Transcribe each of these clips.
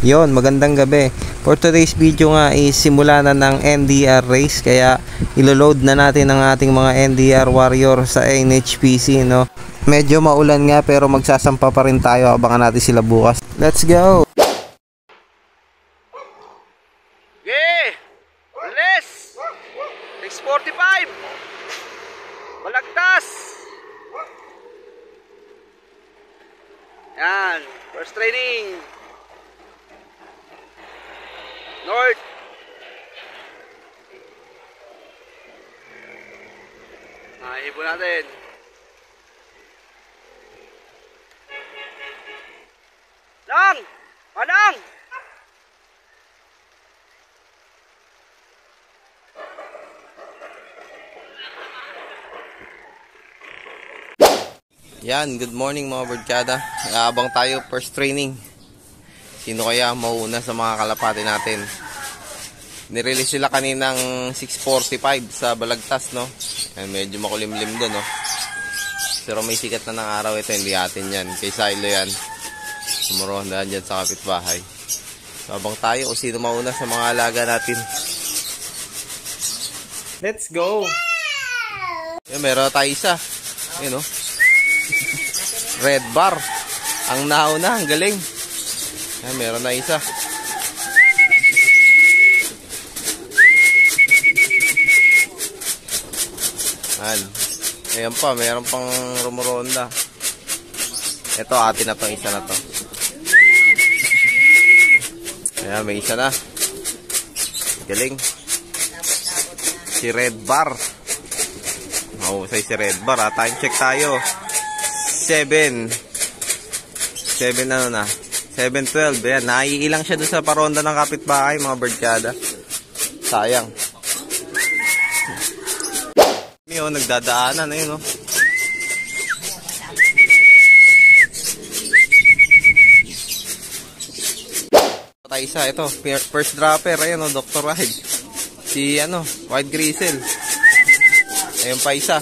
Yon, magandang gabi. For today's video nga is simula na ng NDR race, kaya ilo-load na natin ang ating mga NDR Warrior sa NHPC, no. Medyo maulan nga pero magsasampa pa rin tayo, abangan natin sila bukas. Let's go. Yeah! Release! 6:45. Balagtas. Yan, first training. North. Nahibo natin. Lang! Manang! Yan, good morning mga birdkada. Abang tayo first training. Sino kaya mauna sa mga kalapati natin? Nirelease sila kaninang 6:45 sa Balagtas, no? Ay, medyo makulimlim doon, no? Pero may sikat na ng araw ito, hindi atin yan. Kay Silo yan. Sumurondahan dyan sa kapitbahay. So, abang tayo kung sino mauna sa mga alaga natin. Let's go! Yan, meron tayo isa. Yun, no? Red bar. Ang nauna, ang galing. Ay, meron na isa. Ayan pa, meron pang rumuronda. Ito, atin na to, isa na to. Ayan, may isa na. Galing. Si Red Bar. Mahusay si Red Bar, ha. Time check tayo. 7 ano na, 7:12. Ayan, naiilang siya doon sa paronda ng kapitbahay, mga birdkada. Sayang. May nagdadaanan, ayun, no? Patay isa, ito, first dropper, ayun, no, Dr. Ride. Si, White Grizzle. Ayun pa isa.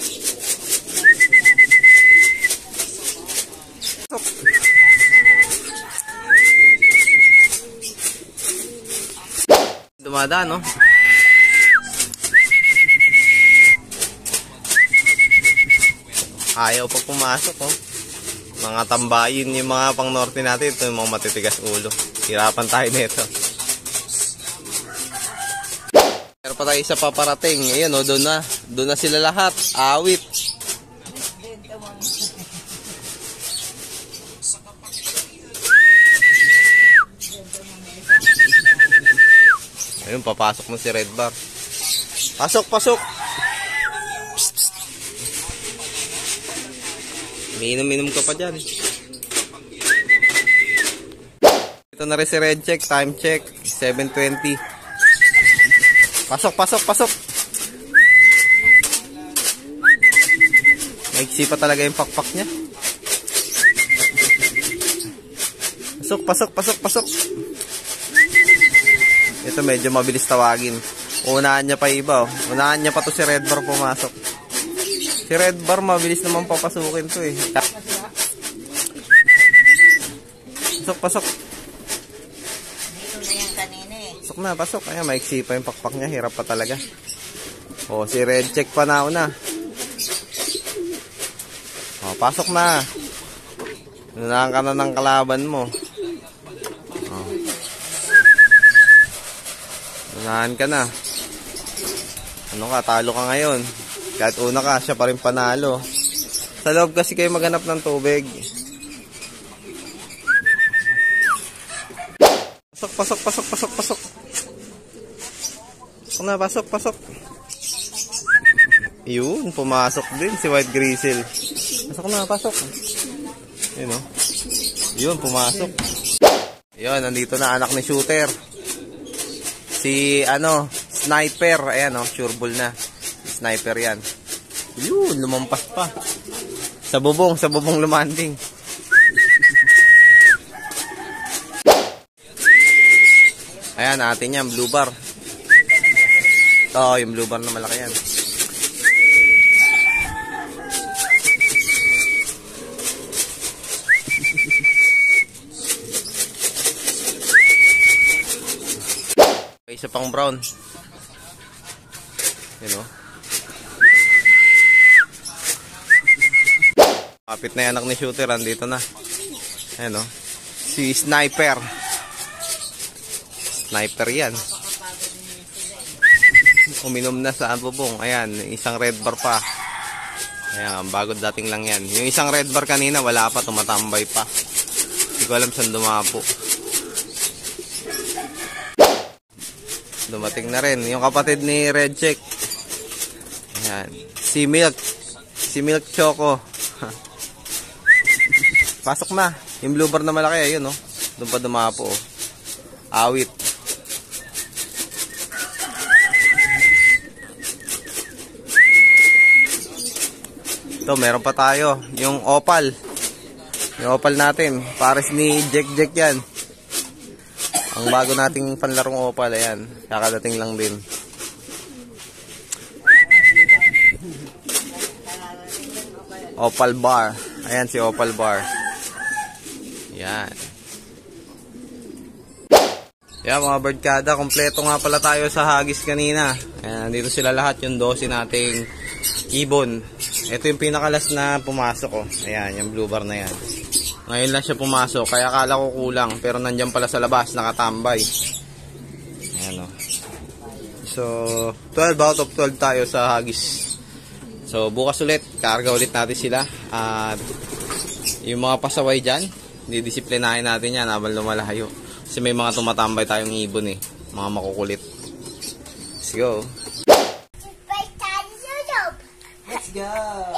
Dumadaan, no? Ayaw pa pumasok, oh. Mga tambayin yung mga pang norte natin. Ito yung mga matitigas ulo. Hirapan tayo nito. Pero pa tayo isa paparating. Ayan, oh, doon na sila lahat. Awit. Ayun, papasok mo si Red Bar. Pasok, pasok! Psst, psst. Minum-minum ka pa dyan. Ito na rin si Red Check, time check, 7:20. Pasok, pasok, pasok! Maiksi pa talaga yung pakpak niya. Pasok, pasok, pasok, pasok! Ito medyo mabilis tawagin. Unahan niya pa iba, oh. Unahan niya pa to si Red Bar pumasok. Si Red Bar mabilis naman papasukin to, eh. Pasok, pasok. Pasok na, pasok. Ayan, maiksi pa yung pakpak niya. Hirap pa talaga. Oh, si Red Check pa na una. Oh, pasok na. Unahan ka na ng kalaban mo. Unahan ka na. Ano ka, talo ka ngayon. Kahit una ka, siya pa rin panalo. Sa loob kasi kayo maghanap ng tubig. Pasok, pasok, pasok, pasok, pasok. Pasok na, pasok, pasok. Yun, pumasok din si White Grizzle. Pasok na, pasok. Yun, oh. Yun, pumasok. Yun, nandito na anak ni Shooter. Si, Sniper. Ayan, oh, sure ball na. Sniper yan. Yun, lumampas pa. Sa bubong lumanding. Ayan, atin yan, blue bar. Ito, yung blue bar na malaki yan. Isa pang brown. Yun o. Kapit na yung anak ni shooter, andito na. Ayan o. Si Sniper. Sniper yan. Uminom na sa bubong. Ayan, isang red bar pa. Ayan, bago dating lang yan. Yung isang red bar kanina, wala pa, tumatambay pa. Hindi ko alam saan dumapo. Dumating na rin. Yung kapatid ni Red Check. Ayan. Si Milk. Si Milk Choco. Pasok na. Yung blue bar na malaki, ayun, oh. Doon pa dumapo, oh. Awit. Ito, meron pa tayo. Yung opal. Yung opal natin. Pares ni Jack yan. Ang bago nating panlarong opal, ayan. Kakadating lang din. Opal bar. Ayan si opal bar. Yan. Yan mga birdkada, kompleto nga pala tayo sa hagis kanina. Ayan, dito sila lahat yung 12 nating ibon. Ito yung pinakalas na pumasok, oh. Ayan, yung blue bar na yan. Ngayon lang siya pumasok, kaya akala ko kulang. Pero nandyan pala sa labas, nakatambay. Ayan, oh. So, 12 out of 12 tayo sa hagis. So, bukas ulit, karga ulit natin sila. At yung mga pasaway dyan, didisiplinahin natin yan habang lumalayo. Kasi may mga tumatambay tayong ibon eh. Mga makukulit. Let's go. Let's go!